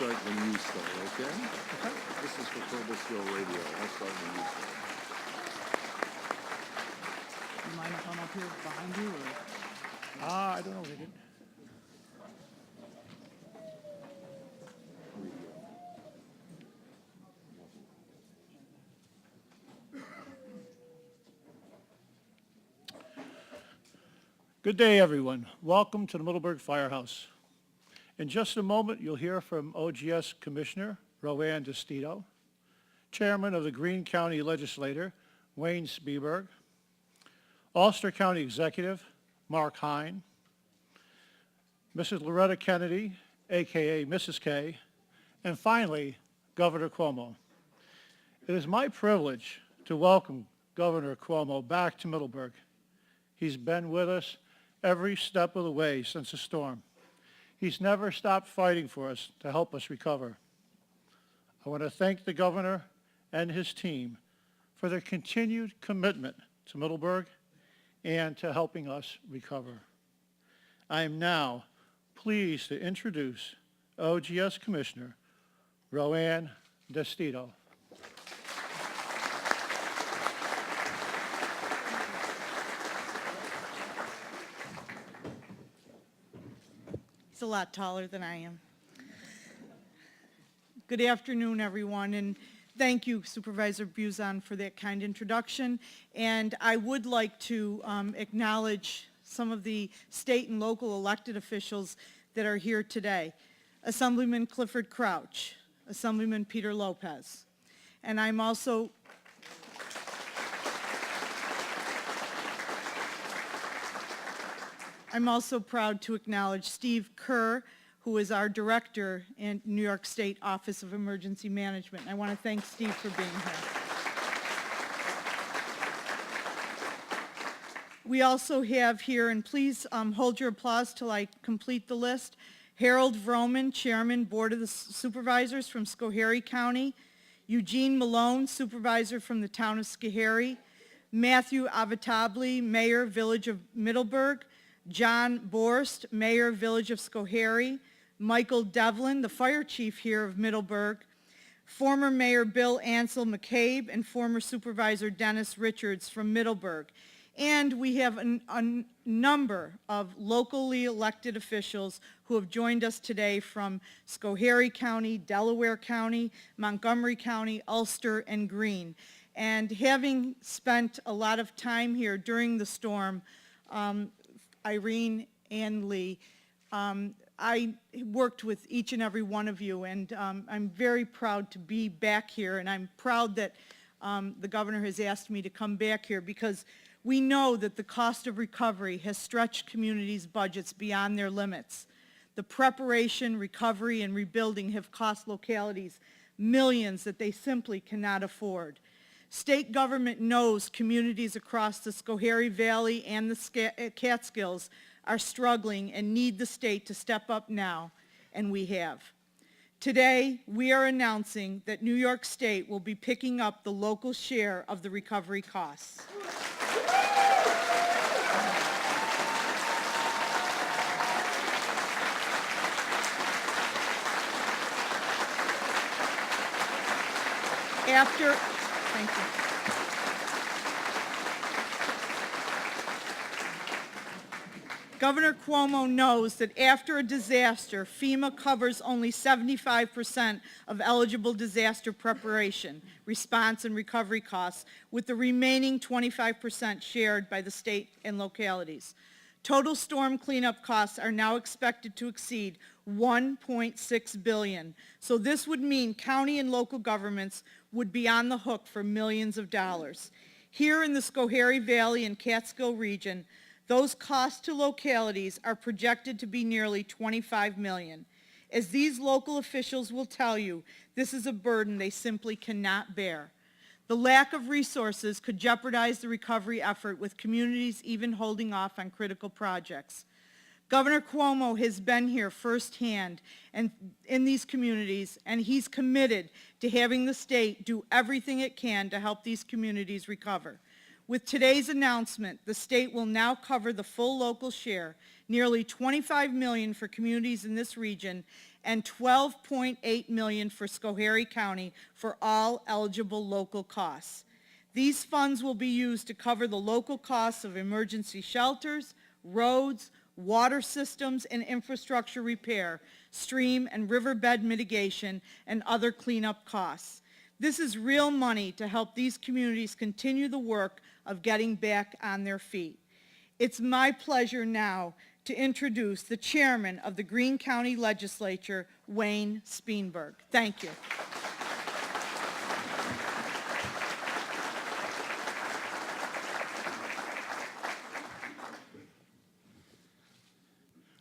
start when you start, okay? This is for Cobblestone Radio. I'll start when you start. You mind if I'm up here behind you, or? I don't know, they didn't. Good day, everyone. Welcome to the Middleburg Firehouse. In just a moment, you'll hear from OGS Commissioner Roanne DeStito, Chairman of the Greene County Legislature, Wayne Speberg, Ulster County Executive, Mark Hine, Mrs. Loretta Kennedy, a.k.a. Mrs. K, and finally, Governor Cuomo. It is my privilege to welcome Governor Cuomo back to Middleburg. He's been with us every step of the way since the storm. He's never stopped fighting for us to help us recover. I want to thank the governor and his team for their continued commitment to Middleburg and to helping us recover. I am now pleased to introduce OGS Commissioner Roanne DeStito. He's a lot taller than I am. Good afternoon, everyone, and thank you, Supervisor Buzon, for that kind introduction. And I would like to acknowledge some of the state and local elected officials that are here today. Assemblyman Clifford Crouch, Assemblyman Peter Lopez. And I'm also proud to acknowledge Steve Kerr, who is our director in New York State Office of Emergency Management. I want to thank Steve for being here. We also have here, and please hold your applause till I complete the list, Harold Vroman, Chairman, Board of the Supervisors from Schoharie County, Eugene Malone, Supervisor from the Town of Schoharie, Matthew Avatabli, Mayor, Village of Middleburg, John Borst, Mayor, Village of Schoharie, Michael Devlin, the Fire Chief here of Middleburg, former Mayor Bill Ansel McCabe, and former Supervisor Dennis Richards from Middleburg. And we have a number of locally elected officials who have joined us today from Schoharie County, Delaware County, Montgomery County, Ulster, and Greene. And having spent a lot of time here during the storm, Irene and Lee, I worked with each and every one of you, and I'm very proud to be back here, and I'm proud that the governor has asked me to come back here because we know that the cost of recovery has stretched communities' budgets beyond their limits. The preparation, recovery, and rebuilding have cost localities millions that they simply cannot afford. State government knows communities across the Schoharie Valley and the Catskills are struggling and need the state to step up now, and we have. Today, we are announcing that New York State will be picking up the local share of the recovery costs. Thank you. Governor Cuomo knows that after a disaster, FEMA covers only 75% of eligible disaster preparation, response, and recovery costs, with the remaining 25% shared by the state and localities. Total storm cleanup costs are now expected to exceed $1.6 billion. So this would mean county and local governments would be on the hook for millions of dollars. Here in the Schoharie Valley and Catskill region, those costs to localities are projected to be nearly $25 million. As these local officials will tell you, this is a burden they simply cannot bear. The lack of resources could jeopardize the recovery effort, with communities even holding off on critical projects. Governor Cuomo has been here firsthand and in these communities, and he's committed to having the state do everything it can to help these communities recover. With today's announcement, the state will now cover the full local share, nearly $25 million for communities in this region, and $12.8 million for Schoharie County for all eligible local costs. These funds will be used to cover the local costs of emergency shelters, roads, water systems and infrastructure repair, stream and riverbed mitigation, and other cleanup costs. This is real money to help these communities continue the work of getting back on their feet. It's my pleasure now to introduce the chairman of the Greene County Legislature, Wayne Speenberg. Thank you.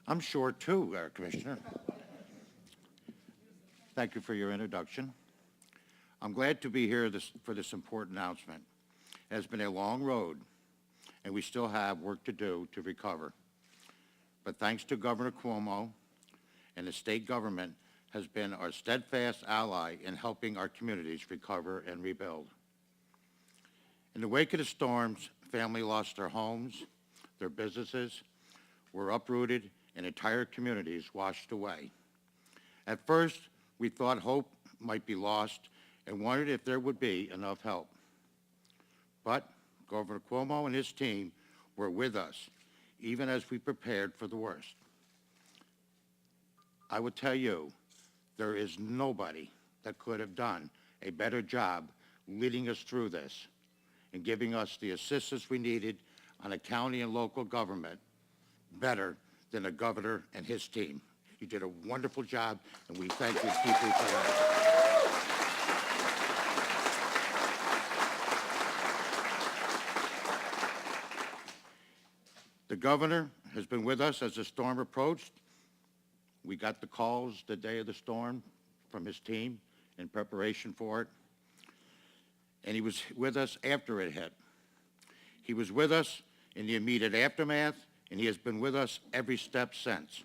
I'm short too, Commissioner. Thank you for your introduction. I'm glad to be here for this important announcement. It has been a long road, and we still have work to do to recover. But thanks to Governor Cuomo and the state government has been our steadfast ally in helping our communities recover and rebuild. In the wake of the storms, families lost their homes, their businesses were uprooted, and entire communities washed away. At first, we thought hope might be lost and wondered if there would be enough help. But Governor Cuomo and his team were with us, even as we prepared for the worst. I would tell you, there is nobody that could have done a better job leading us through this and giving us the assistance we needed on a county and local government better than the governor and his team. You did a wonderful job, and we thank you deeply for that. The governor has been with us as the storm approached. We got the calls the day of the storm from his team in preparation for it. And he was with us after it hit. He was with us in the immediate aftermath, and he has been with us every step since.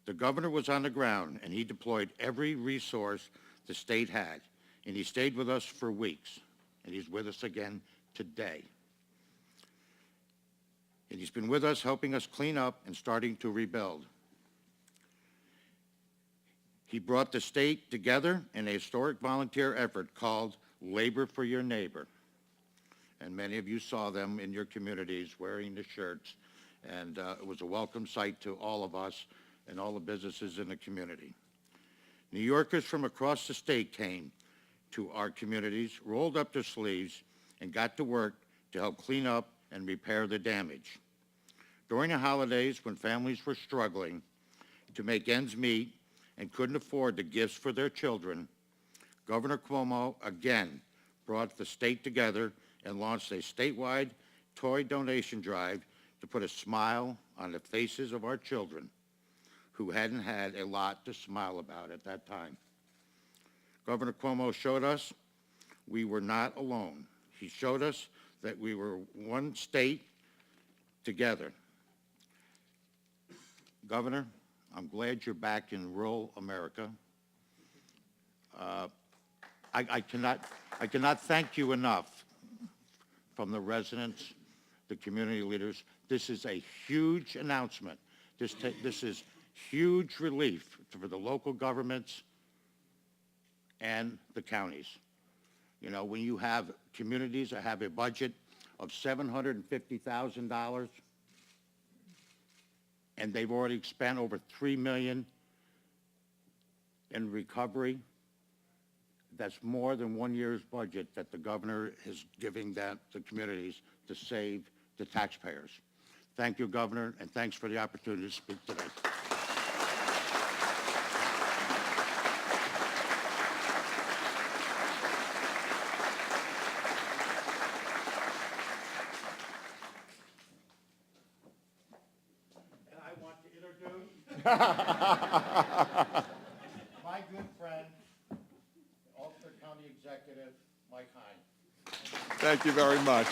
The governor was on the ground, and he deployed every resource the state had, and he stayed with us for weeks, and he's with us again today. And he's been with us, helping us clean up and starting to rebuild. He brought the state together in a historic volunteer effort called Labor for Your Neighbor. And many of you saw them in your communities wearing the shirts. And it was a welcome sight to all of us and all the businesses in the community. New Yorkers from across the state came to our communities, rolled up their sleeves, and got to work to help clean up and repair the damage. During the holidays, when families were struggling to make ends meet and couldn't afford the gifts for their children, Governor Cuomo again brought the state together and launched a statewide toy donation drive to put a smile on the faces of our children who hadn't had a lot to smile about at that time. Governor Cuomo showed us we were not alone. He showed us that we were one state together. Governor, I'm glad you're back in rural America. I cannot thank you enough from the residents, the community leaders. This is a huge announcement. This is huge relief for the local governments and the counties. You know, when you have communities that have a budget of $750,000 and they've already spent over $3 million in recovery, that's more than 1 year's budget that the governor is giving the communities to save the taxpayers. Thank you, Governor, and thanks for the opportunity to speak today. And I want to introduce my good friend, Ulster County Executive, Mike Hine. Thank you very much.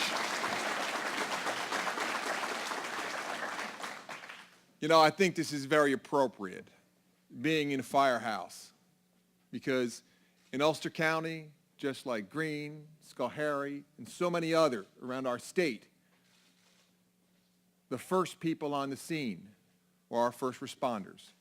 You know, I think this is very appropriate, being in a firehouse, because in Ulster County, just like Greene, Schoharie, and so many others around our state, the first people on the scene were our first responders.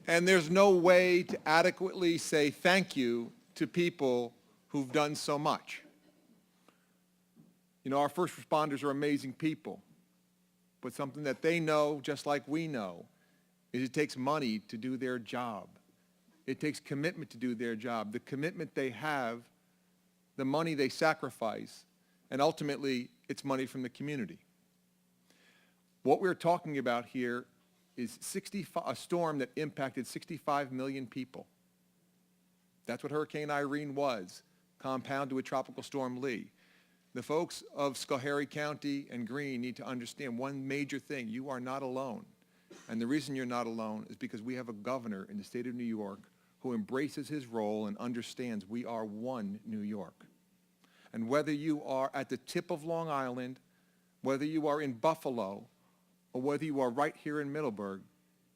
And there's no way to adequately say thank you to people who've done so much. You know, our first responders are amazing people, but something that they know, just like we know, is it takes money to do their job. It takes commitment to do their job. The commitment they have, the money they sacrifice, and ultimately, it's money from the community. What we're talking about here is a storm that impacted 65 million people. That's what Hurricane Irene was, compounded with Tropical Storm Lee. The folks of Schoharie County and Greene need to understand one major thing. You are not alone. And the reason you're not alone is because we have a governor in the state of New York who embraces his role and understands we are one New York. And whether you are at the tip of Long Island, whether you are in Buffalo, or whether you are right here in Middleburg,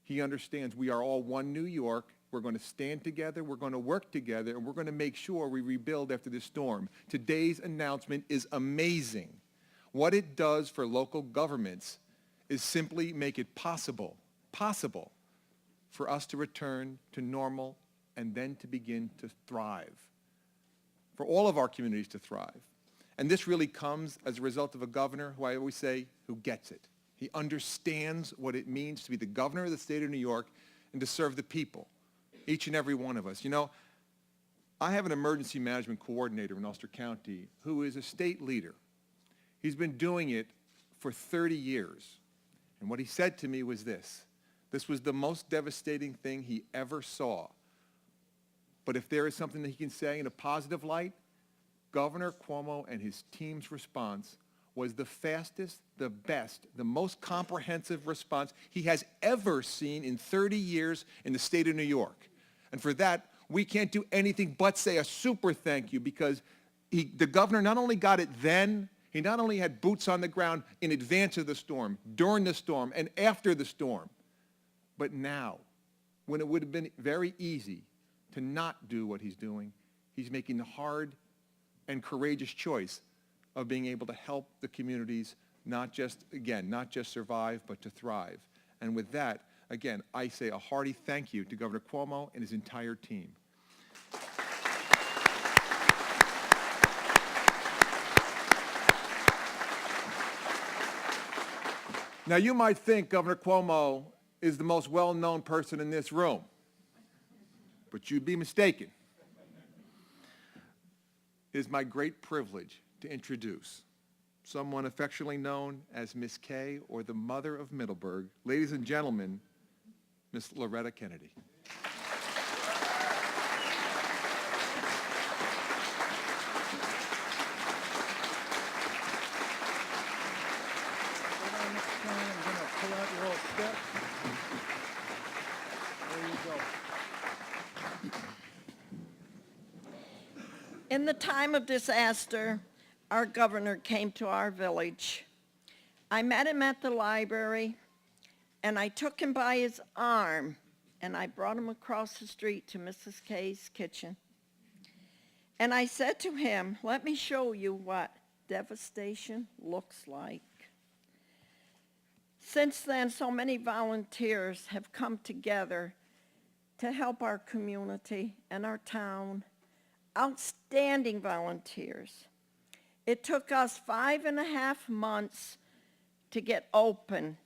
he understands we are all one New York. We're going to stand together, we're going to work together, and we're going to make sure we rebuild after this storm. Today's announcement is amazing. What it does for local governments is simply make it possible for us to return to normal and then to begin to thrive, for all of our communities to thrive. And this really comes as a result of a governor who I always say, who gets it. He understands what it means to be the governor of the state of New York and to serve the people, each and every one of us. You know, I have an emergency management coordinator in Ulster County who is a state leader. He's been doing it for 30 years. And what he said to me was this: this was the most devastating thing he ever saw. But if there is something that he can say in a positive light, Governor Cuomo and his team's response was the fastest, the best, the most comprehensive response he has ever seen in 30 years in the state of New York. And for that, we can't do anything but say a super thank you, because the governor not only got it then, he not only had boots on the ground in advance of the storm, during the storm, and after the storm, but now, when it would have been very easy to not do what he's doing, he's making the hard and courageous choice of being able to help the communities not just survive, but to thrive. And with that, again, I say a hearty thank you to Governor Cuomo and his entire team. Now, you might think Governor Cuomo is the most well-known person in this room, but you'd be mistaken. It is my great privilege to introduce someone affectionately known as Miss K, or the Mother of Middleburg. Ladies and gentlemen, Miss Loretta Kennedy. In the time of disaster, our governor came to our village. I met him at the library, and I took him by his arm, and I brought him across the street to Mrs. K's kitchen. And I said to him, let me show you what devastation looks like. Since then, so many volunteers have come together to help our community and our town. Outstanding volunteers. It took us 5.5 months to get open,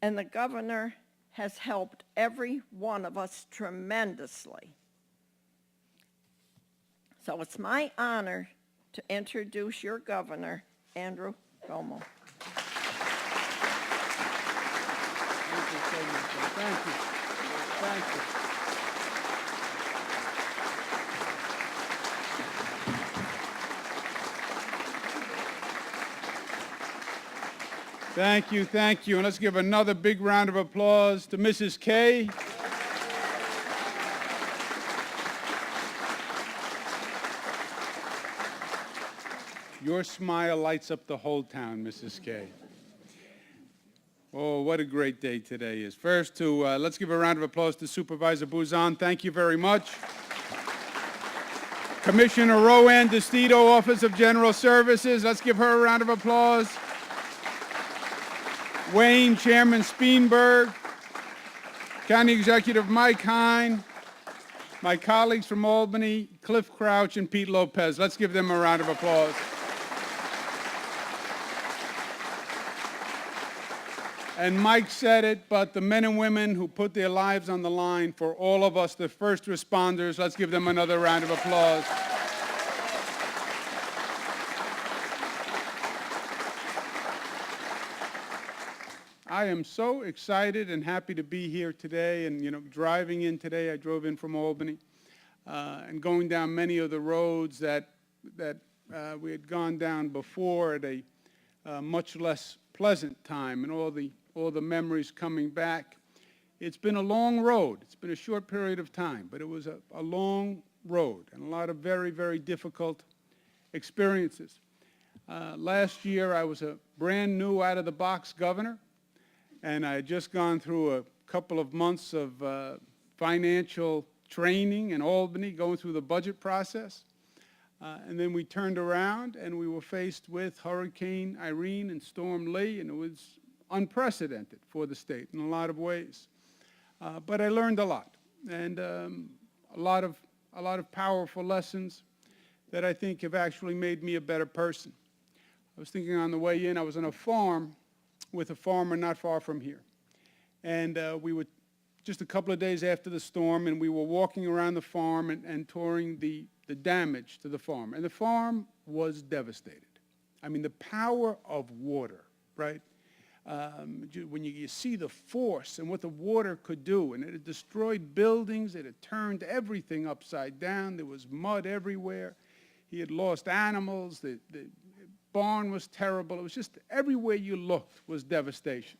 and the governor has helped every one of us tremendously. So it's my honor to introduce your governor, Andrew Cuomo. Thank you. Thank you. Thank you, thank you. And let's give another big round of applause to Mrs. K. Your smile lights up the whole town, Mrs. K. Oh, what a great day today is. First, let's give a round of applause to Supervisor Buzan. Thank you very much. Commissioner Rowan DeStito, Office of General Services. Let's give her a round of applause. Wayne, Chairman Speenberg. County Executive Mike Hine, my colleagues from Albany, Cliff Crouch and Pete Lopez. Let's give them a round of applause. And Mike said it, but the men and women who put their lives on the line for all of us, the first responders, let's give them another round of applause. I am so excited and happy to be here today. And, driving in today, I drove in from Albany, and going down many of the roads that we had gone down before at a much less pleasant time, and all the memories coming back. It's been a long road. It's been a short period of time, but it was a long road and a lot of very, very difficult experiences. Last year, I was a brand new out-of-the-box governor, and I had just gone through a couple of months of financial training in Albany, going through the budget process. And then we turned around and we were faced with Hurricane Irene and Storm Lee, and it was unprecedented for the state in a lot of ways. But I learned a lot, and a lot of powerful lessons that I think have actually made me a better person. I was thinking on the way in, I was on a farm with a farmer not far from here. And we were just a couple of days after the storm, and we were walking around the farm and touring the damage to the farm. And the farm was devastated. I mean, the power of water, right? When you see the force and what the water could do, and it had destroyed buildings, it had turned everything upside down, there was mud everywhere, he had lost animals, the barn was terrible, it was just everywhere you looked was devastation.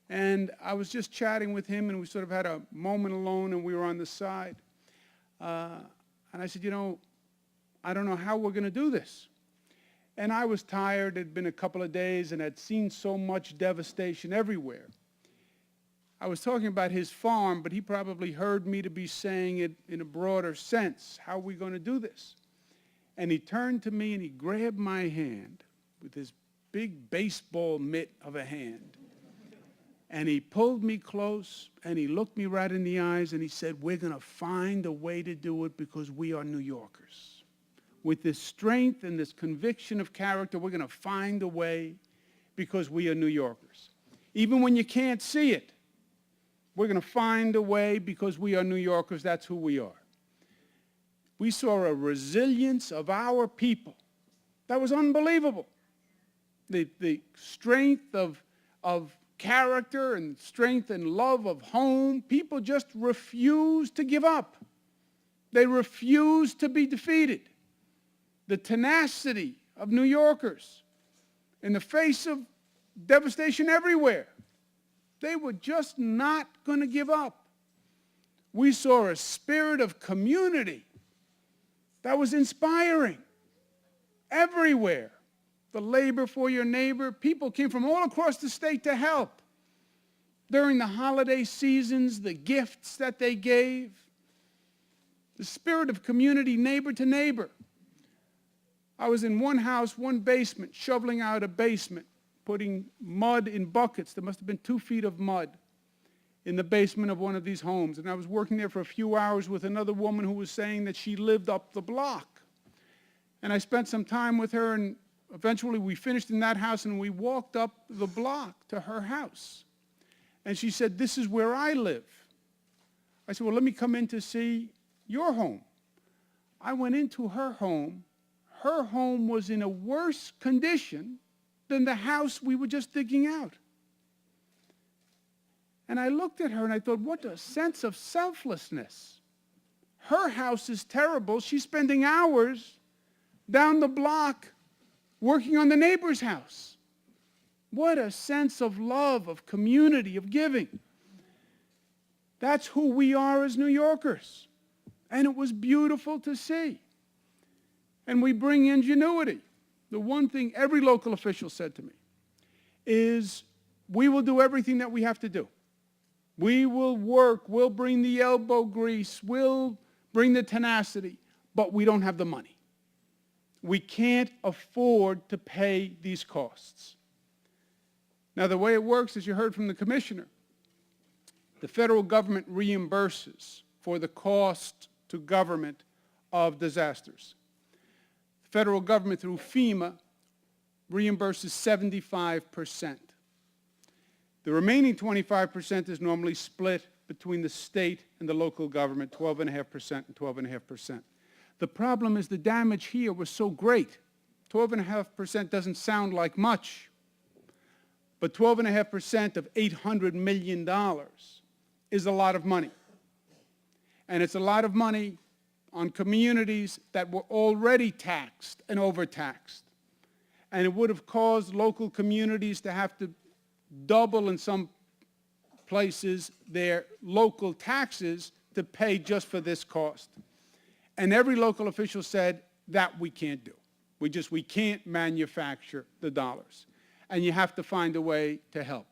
And I was just chatting with him, and we sort of had a moment alone, and we were on the side. And I said, I don't know how we're going to do this. And I was tired. It had been a couple of days and had seen so much devastation everywhere. I was talking about his farm, but he probably heard me to be saying it in a broader sense. How are we going to do this? And he turned to me and he grabbed my hand with his big baseball mitt of a hand. And he pulled me close and he looked me right in the eyes and he said, we're going to find a way to do it because we are New Yorkers. With this strength and this conviction of character, we're going to find a way because we are New Yorkers. Even when you can't see it, we're going to find a way because we are New Yorkers. That's who we are. We saw a resilience of our people that was unbelievable. The strength of character and strength and love of home, people just refused to give up. They refused to be defeated. The tenacity of New Yorkers in the face of devastation everywhere. They were just not going to give up. We saw a spirit of community that was inspiring everywhere. The labor for your neighbor. People came from all across the state to help. During the holiday seasons, the gifts that they gave. The spirit of community, neighbor to neighbor. I was in one house, one basement, shoveling out a basement, putting mud in buckets. There must have been 2 feet of mud in the basement of one of these homes. And I was working there for a few hours with another woman who was saying that she lived up the block. And I spent some time with her, and eventually we finished in that house, and we walked up the block to her house. And she said, this is where I live. I said, well, let me come in to see your home. I went into her home. Her home was in a worse condition than the house we were just digging out. And I looked at her and I thought, what a sense of selflessness. Her house is terrible. She's spending hours down the block working on the neighbor's house. What a sense of love, of community, of giving. That's who we are as New Yorkers. And it was beautiful to see. And we bring ingenuity. The one thing every local official said to me is, we will do everything that we have to do. We will work, we'll bring the elbow grease, we'll bring the tenacity, but we don't have the money. We can't afford to pay these costs. Now, the way it works, as you heard from the commissioner, The federal government reimburses for the cost to government of disasters. The federal government through FEMA reimburses 75%. The remaining 25% is normally split between the state and the local government, 12.5% and 12.5%. The problem is the damage here was so great. 12.5% doesn't sound like much, but 12.5% of $800 million is a lot of money. And it's a lot of money on communities that were already taxed and overtaxed. And it would have caused local communities to have to double in some places their local taxes to pay just for this cost. And every local official said that we can't do. We can't manufacture the dollars. And you have to find a way to help.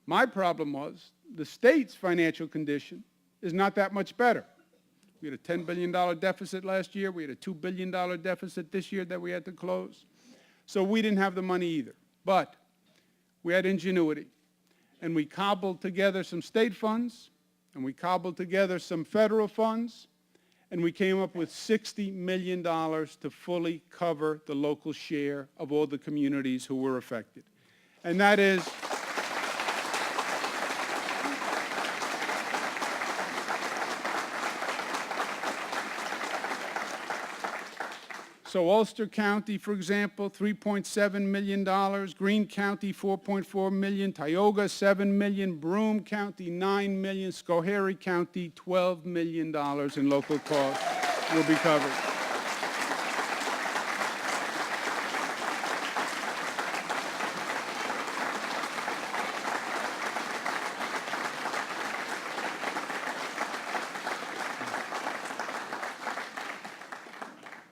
My problem was the state's financial condition is not that much better. We had a $10 billion deficit last year. We had a $2 billion deficit this year that we had to close. So we didn't have the money either. But we had ingenuity. And we cobbled together some state funds, and we cobbled together some federal funds, and we came up with $60 million to fully cover the local share of all the communities who were affected. And that is so Ulster County, for example, $3.7 million, Greene County, $4.4 million, Tioga, $7 million, Broome County, $9 million, Schoharie County, $12 million in local costs will be covered.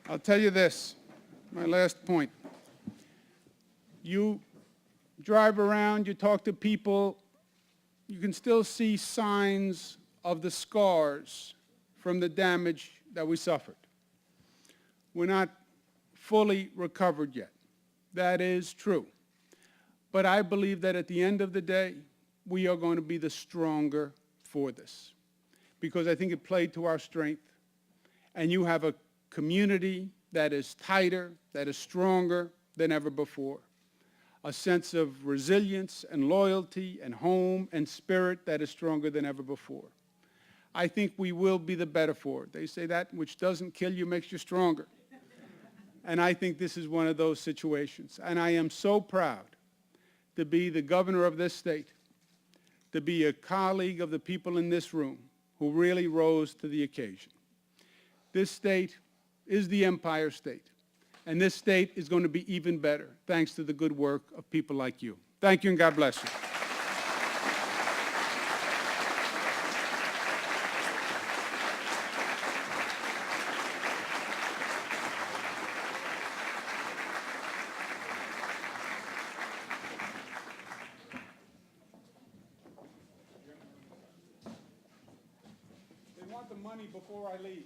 I'll tell you this, my last point. You drive around, you talk to people, you can still see signs of the scars from the damage that we suffered. We're not fully recovered yet. That is true. But I believe that at the end of the day, we are going to be the stronger for this, because I think it played to our strength. And you have a community that is tighter, that is stronger than ever before. A sense of resilience and loyalty and home and spirit that is stronger than ever before. I think we will be the better for it. They say that which doesn't kill you makes you stronger. And I think this is one of those situations. And I am so proud to be the governor of this state, to be a colleague of the people in this room who really rose to the occasion. This state is the Empire State, and this state is going to be even better thanks to the good work of people like you. Thank you, and God bless you. They want the money before I leave.